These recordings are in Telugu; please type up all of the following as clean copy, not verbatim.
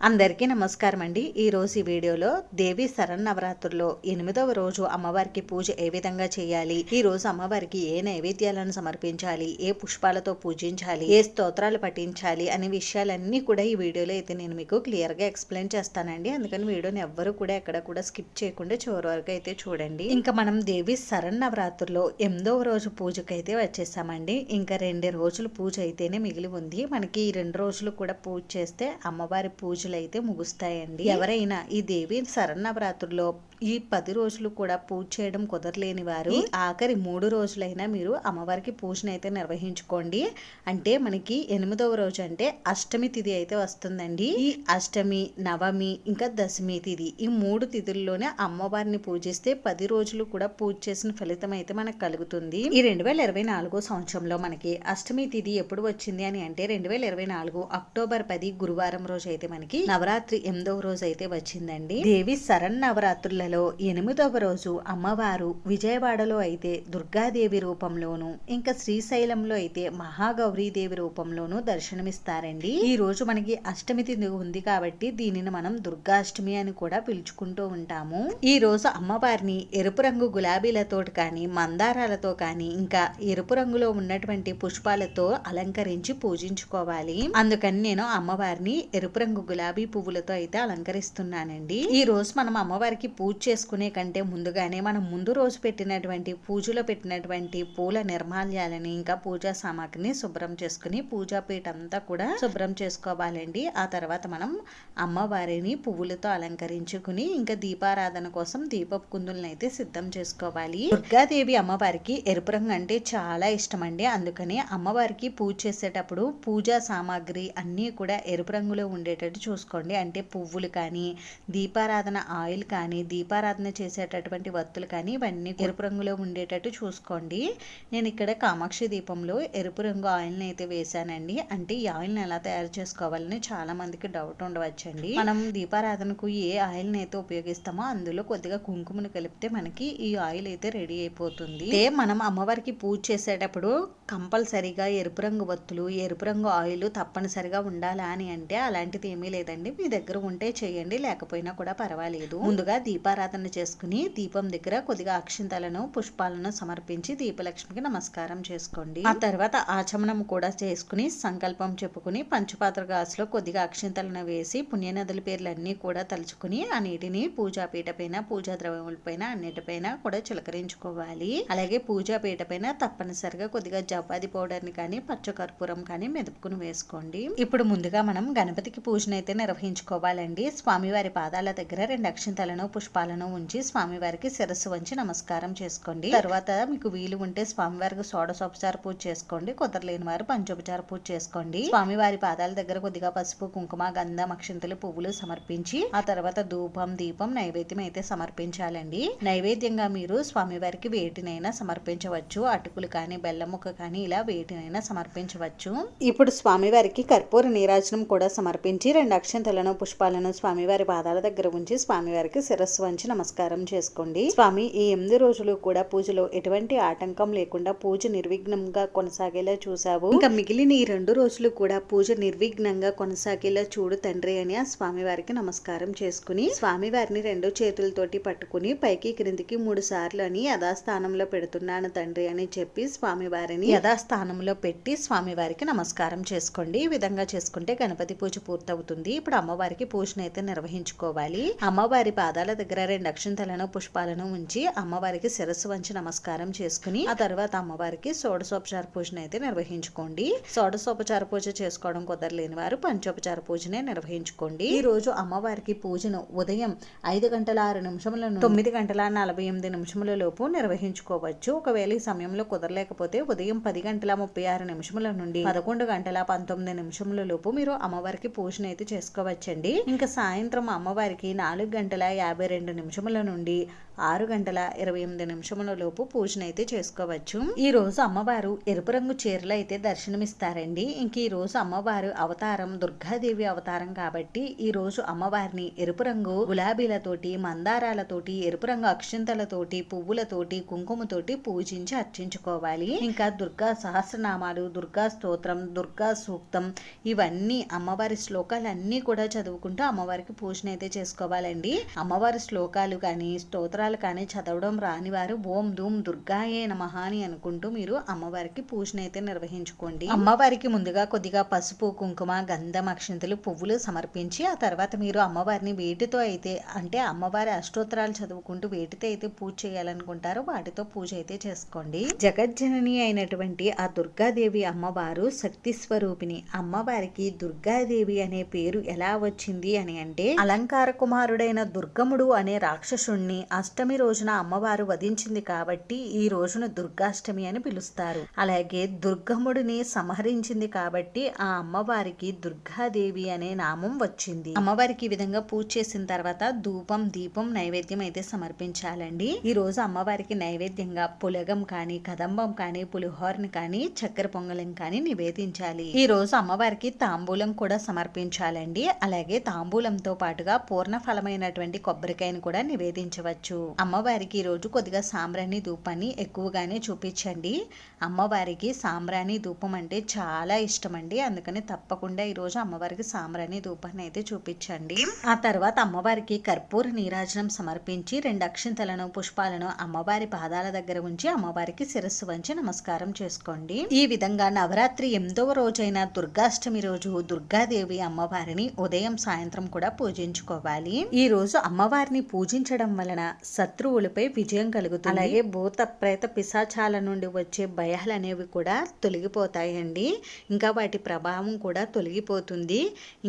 అందరికీ నమస్కారం అండి. ఈరోజు ఈ వీడియోలో దేవి శరన్నవరాత్రుల్లో 8వ రోజు అమ్మవారికి పూజ ఏ విధంగా చేయాలి, ఈ రోజు అమ్మవారికి ఏ నైవేద్యాలను సమర్పించాలి, ఏ పుష్పాలతో పూజించాలి, ఏ స్తోత్రాలు పఠించాలి అనే విషయాలన్నీ కూడా ఈ వీడియోలో అయితే నేను మీకు క్లియర్గా ఎక్స్ప్లెయిన్ చేస్తానండి. అందుకని వీడియోని ఎవ్వరూ కూడా ఎక్కడ కూడా స్కిప్ చేయకుండా చివరి వరకు అయితే చూడండి. ఇంకా మనం దేవి శరన్నవరాత్రుల్లో 8వ రోజు పూజకైతే వచ్చేసామండి. ఇంకా 2 రోజులు పూజ అయితేనే మిగిలి ఉంది. మనకి ఈ 2 రోజులు కూడా పూజ చేస్తే అమ్మవారి పూజ అయితే ముగుస్తాయండి. ఎవరైనా ఈ దేవి శరన్నవరాత్రుల్లో ఈ 10 రోజులు కూడా పూజ చేయడం కుదరలేని వారు ఈ ఆఖరి 3 రోజులైనా మీరు అమ్మవారికి పూజను అయితే నిర్వహించుకోండి. అంటే మనకి 8వ రోజు అంటే అష్టమి తిథి అయితే వస్తుందండి. ఈ అష్టమి, నవమి, ఇంకా దశమి తిథి, ఈ 3 తిథుల్లోనే అమ్మవారిని పూజిస్తే 10 రోజులు కూడా పూజ చేసిన ఫలితం అయితే మనకు కలుగుతుంది. ఈ 2024 సంవత్సరంలో మనకి అష్టమి తిథి ఎప్పుడు వచ్చింది అని అంటే 2024 అక్టోబర్ 10 గురువారం రోజు అయితే మనకి నవరాత్రి 8వ రోజు అయితే వచ్చిందండి. దేవి శరన్నవరాత్రులలో 8వ రోజు అమ్మవారు విజయవాడలో అయితే దుర్గాదేవి రూపంలోను, ఇంకా శ్రీశైలంలో అయితే మహాగౌరీదేవి రూపంలోను దర్శనమిస్తారండి. ఈ రోజు మనకి అష్టమి తిథి ఉంది కాబట్టి దీనిని మనం దుర్గాష్టమి అని కూడా పిలుచుకుంటూ ఉంటాము. ఈ రోజు అమ్మవారిని ఎరుపు రంగు గులాబీలతో కానీ, మందారాలతో కానీ, ఇంకా ఎరుపు రంగులో ఉన్నటువంటి పుష్పాలతో అలంకరించి పూజించుకోవాలి. అందుకని నేను అమ్మవారిని ఎరుపు రంగు గులాబీ పువ్వులతో అయితే అలంకరిస్తున్నానండి. ఈ రోజు మనం అమ్మవారికి పూజ చేసుకునే కంటే ముందుగానే మనం ముందు రోజు పెట్టినటువంటి పూజలో పెట్టినటువంటి పూల నిర్మాల్యాలని, ఇంకా పూజా సామాగ్రిని శుభ్రం చేసుకుని పూజాపీఠ అంతా కూడా శుభ్రం చేసుకోవాలండి. ఆ తర్వాత మనం అమ్మవారిని పువ్వులతో అలంకరించుకుని ఇంకా దీపారాధన కోసం దీపపు కుందులను అయితే సిద్ధం చేసుకోవాలి. దుర్గాదేవి అమ్మవారికి ఎరుపు రంగు అంటే చాలా ఇష్టం అండి. అందుకని అమ్మవారికి పూజ చేసేటప్పుడు పూజా సామాగ్రి అన్నీ కూడా ఎరుపు రంగులో ఉండేటట్టు చూసుకోండి. అంటే పువ్వులు కానీ, దీపారాధన ఆయిల్ కానీ, దీపారాధన చేసేటటువంటి వత్తులు కానీ ఇవన్నీ ఎరుపు రంగులో ఉండేటట్టు చూసుకోండి. నేను ఇక్కడ కామాక్షి దీపంలో ఎరుపు రంగు ఆయిల్ని అయితే వేసానండి. అంటే ఈ ఆయిల్ని ఎలా తయారు చేసుకోవాలని చాలా మందికి డౌట్ ఉండవచ్చండి. మనం దీపారాధనకు ఏ ఆయిల్ని అయితే ఉపయోగిస్తామో అందులో కొద్దిగా కుంకుమను కలిపితే మనకి ఈ ఆయిల్ అయితే రెడీ అయిపోతుంది. మనం అమ్మవారికి పూజ చేసేటప్పుడు కంపల్సరిగా ఎరుపు రంగు వత్తులు, ఎరుపు రంగు ఆయిల్ తప్పనిసరిగా ఉండాలా అని అంటే అలాంటిది ఏమీ లేదండి. మీ దగ్గర ఉంటే చేయండి, లేకపోయినా కూడా పర్వాలేదు. ముందుగా దీపారాధన చేసుకుని దీపం దగ్గర కొద్దిగా అక్షింతలను, పుష్పాలను సమర్పించి దీపలక్ష్మికి నమస్కారం చేసుకోండి. ఆ తర్వాత ఆచమనం కూడా చేసుకుని సంకల్పం చెప్పుకుని పంచపాత్ర గ్లాసులో కొద్దిగా అక్షింతలను వేసి పుణ్యనదుల పేర్లన్నీ కూడా తలుచుకుని ఆ నీటిని పూజాపీఠ పైన, పూజా ద్రవ్యముల పైన అన్నిటిపైన కూడా చిలకరించుకోవాలి. అలాగే పూజాపీఠ పైన తప్పనిసరిగా కొద్దిగా జవ్వాది పౌడర్ ని కానీ, పచ్చకర్పూరం కానీ మెదుపుకుని వేసుకోండి. ఇప్పుడు ముందుగా మనం గణపతికి పూజను అయితే నిర్వహించుకోవాలండి. స్వామివారి పాదాల దగ్గర 2 అక్షింతలను, పుష్పాలను ఉంచి స్వామివారికి శిరస్సు వంచి నమస్కారం చేసుకోండి. తర్వాత మీకు వీలు ఉంటే స్వామివారికి షోడశోపచార పూజ చేసుకోండి. కుదరలేని వారు పంచోపచార పూజ చేసుకోండి. స్వామివారి పాదాల దగ్గర కొద్దిగా పసుపు, కుంకుమ, గంధం, అక్షింతలు, పువ్వులు సమర్పించి ఆ తర్వాత ధూపం, దీపం, నైవేద్యం అయితే సమర్పించాలండి. నైవేద్యంగా మీరు స్వామివారికి వేటినైనా సమర్పించవచ్చు. అటుకులు కానీ, బెల్లం ముక్క కానీ ఇలా వేటినైనా సమర్పించవచ్చు. ఇప్పుడు స్వామివారికి కర్పూర నీరాజనం కూడా సమర్పించి 2 అక్షంతలను, పుష్పాలను స్వామివారి పాదాల దగ్గర ఉంచి స్వామివారికి శిరస్సు వంచి నమస్కారం చేసుకోండి. స్వామి, ఈ 8 రోజులు కూడా పూజలో ఎటువంటి ఆటంకం లేకుండా పూజ నిర్విఘ్నంగా కొనసాగేలా చూసావు. ఇంకా మిగిలిన ఈ 2 రోజులు కూడా పూజ నిర్విఘ్నంగా కొనసాగేలా చూడు తండ్రి అని ఆ స్వామివారికి నమస్కారం చేసుకుని స్వామివారిని 2 చేతులతోటి పట్టుకుని పైకి క్రిందికి 3 సార్లు అని యథాస్థానంలో పెడుతున్నాను తండ్రి అని చెప్పి స్వామివారిని యథాస్థానంలో పెట్టి స్వామివారికి నమస్కారం చేసుకోండి. ఈ విధంగా చేసుకుంటే గణపతి పూజ పూర్తవుతుంది. ఇప్పుడు అమ్మవారికి పూజను అయితే నిర్వహించుకోవాలి. అమ్మవారి పాదాల దగ్గర 2 అక్షింతలను, పుష్పాలను ఉంచి అమ్మవారికి శిరస్సు వంచి నమస్కారం చేసుకుని ఆ తర్వాత అమ్మవారికి షోడశోపచార పూజను అయితే నిర్వహించుకోండి. షోడశోపచార పూజ చేసుకోవడం కుదరలేని వారు పంచోపచార పూజనే నిర్వహించుకోండి. ఈ రోజు అమ్మవారికి పూజను ఉదయం 5:06 నుండి 9:48 లోపు నిర్వహించుకోవచ్చు. ఒకవేళ ఈ సమయంలో కుదరలేకపోతే ఉదయం 10:36 నుండి 11:19 లోపు మీరు అమ్మవారికి పూజను అయితే చేసుకోవచ్చండి. ఇంకా సాయంత్రం అమ్మవారికి 4:52 నుండి 6 గంటల 28 నిమిషముల లోపు పూజనైతే చేసుకోవచ్చు. ఈ రోజు అమ్మవారు ఎరుపు రంగు చీరలు అయితే దర్శనమిస్తారండి. ఇంక ఈ రోజు అమ్మవారు అవతారం దుర్గాదేవి అవతారం కాబట్టి ఈ రోజు అమ్మవారిని ఎరుపు రంగు గులాబీలతోటి, మందారాలతోటి, ఎరుపు రంగు అక్షింతలతోటి, పువ్వులతోటి, కుంకుమతోటి పూజించి అర్చించుకోవాలి. ఇంకా దుర్గా సహస్రనామాలు, దుర్గా స్తోత్రం, దుర్గా సూక్తం ఇవన్నీ అమ్మవారి శ్లోకాలన్నీ కూడా చదువుకుంటూ అమ్మవారికి పూజనైతే చేసుకోవాలండి. అమ్మవారి శ్లోకాలు కానీ స్తోత్రాలు కానీ చదవడం రాని వారు ఓం ధూమ్ దుర్గాయే నమః అని అనుకుంటూ మీరు అమ్మవారికి పూజనైతే నిర్వహించుకోండి. అమ్మవారికి ముందుగా కొద్దిగా పసుపు, కుంకుమ, గంధం, అక్షింతలు, పువ్వులు సమర్పించి ఆ తర్వాత మీరు అమ్మవారిని వేటితో అయితే అంటే అమ్మవారి అష్టోత్తరాలు చదువుకుంటూ వేటితో అయితే పూజ చేయాలనుకుంటారో వాటితో పూజ అయితే చేసుకోండి. జగజ్జనని అయినటువంటి ఆ దుర్గాదేవి అమ్మవారు శక్తి స్వరూపిణి. అమ్మవారికి దుర్గాదేవి అనే పేరు ఎలా వచ్చింది అని అంటే అలంకార కుమారుడైన దుర్గముడు అనే రాక్షసుణ్ణి అష్టమి రోజున అమ్మవారు వధించింది కాబట్టి ఈ రోజున దుర్గాష్టమి అని పిలుస్తారు. అలాగే దుర్గముడిని సంహరించింది కాబట్టి ఆ అమ్మవారికి దుర్గాదేవి అనే నామం వచ్చింది. అమ్మవారికి ఈ విధంగా పూజ చేసిన తర్వాత ధూపం, దీపం, నైవేద్యం అయితే సమర్పించాలండి. ఈ రోజు అమ్మవారికి నైవేద్యంగా పులగం కానీ, కదంబం కానీ, పులిహోరని కానీ, చక్కెర పొంగలం కానీ నివేదించాలి. ఈ రోజు అమ్మవారికి తాంబూలం కూడా సమర్పించాలండి. అలాగే తాంబూలంతో పాటుగా పూర్ణ ఫలమైనటువంటి కొబ్బరికాయను కూడా నివేదించవచ్చు. అమ్మవారికి ఈ రోజు కొద్దిగా సాంబ్రాణి ధూపాన్ని ఎక్కువగానే చూపించండి. అమ్మవారికి సాంబ్రాణి ధూపం అంటే చాలా ఇష్టం అండి. అందుకని తప్పకుండా ఈ రోజు అమ్మవారికి సాంబ్రాణి ధూపాన్ని అయితే చూపించండి. ఆ తర్వాత అమ్మవారికి కర్పూర నీరాజనం సమర్పించి 2 అక్షింతలను, పుష్పాలను అమ్మవారి పాదాల దగ్గర ఉంచి అమ్మవారికి శిరస్సు వంచి నమస్కారం చేసుకోండి. ఈ విధంగా నవరాత్రి 8వ రోజైన దుర్గాష్టమి రోజు దుర్గాదేవి అమ్మవారిని ఉదయం సాయంత్రం కూడా పూజించుకోవాలి. ఈ రోజు అమ్మవారిని పూజించడం వలన శత్రువులపై విజయం కలుగుతుంది. అలాగే భూత ప్రేత పిశాచాల నుండి వచ్చే భయాలు అనేవి కూడా తొలగిపోతాయండి. ఇంకా వాటి ప్రభావం కూడా తొలగిపోతుంది.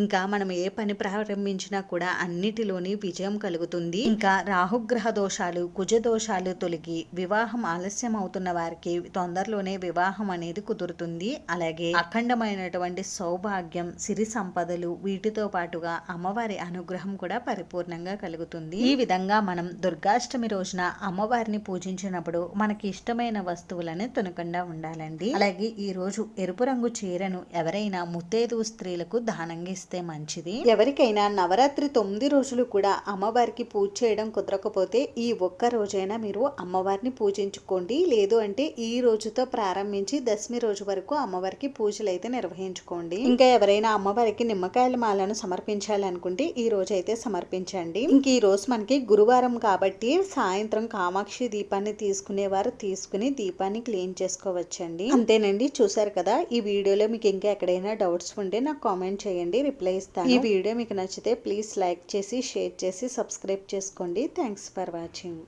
ఇంకా మనం ఏ పని ప్రారంభించినా కూడా అన్నిటిలోని విజయం కలుగుతుంది. ఇంకా రాహుగ్రహ దోషాలు, కుజ దోషాలు తొలగి వివాహం ఆలస్యం అవుతున్న వారికి తొందరలోనే వివాహం అనేది కుదురుతుంది. అలాగే అఖండమైనటువంటి సౌభాగ్యం, సిరి సంపదలు వీటితో పాటుగా అమ్మవారి అనుగ్రహం కూడా పరిపూర్ణంగా కలుగుతుంది. ఈ విధంగా మనం దుర్గాష్టమి రోజున అమ్మవారిని పూజించినప్పుడు మనకి ఇష్టమైన వస్తువులని తినకుండా ఉండాలండి. అలాగే ఈ రోజు ఎరుపు రంగు చీరను ఎవరైనా ముత్తైదు స్త్రీలకు దానంగా ఇస్తే మంచిది. ఎవరికైనా నవరాత్రి 9 రోజులు కూడా అమ్మవారికి పూజ చేయడం కుదరకపోతే ఈ ఒక్క రోజైనా మీరు అమ్మవారిని పూజించుకోండి. లేదు అంటే ఈ రోజుతో ప్రారంభించి దశమి రోజు వరకు అమ్మవారికి పూజలు అయితే నిర్వహించుకోండి. ఇంకా ఎవరైనా అమ్మవారికి నిమ్మకాయల మాలను సమర్పించాలనుకుంటే ఈ రోజు అయితే సమర్పించండి. ఇంక ఈ రోజు మనకి గురువారం కాబట్టి సాయంత్రం కామాక్షి దీపాన్ని తీసుకునేవారు తీసుకుని దీపాన్ని క్లీన్ చేసుకోవచ్చండి. అంతేనండి. చూసారు కదా, ఈ వీడియోలో మీకు ఇంకా ఎక్కడైనా డౌట్స్ ఉంటే నాకు కామెంట్ చేయండి, రిప్లై ఇస్తాను. ఈ వీడియో మీకు నచ్చితే ప్లీజ్ లైక్ చేసి, షేర్ చేసి, సబ్స్క్రైబ్ చేసుకోండి. Thanks for watching.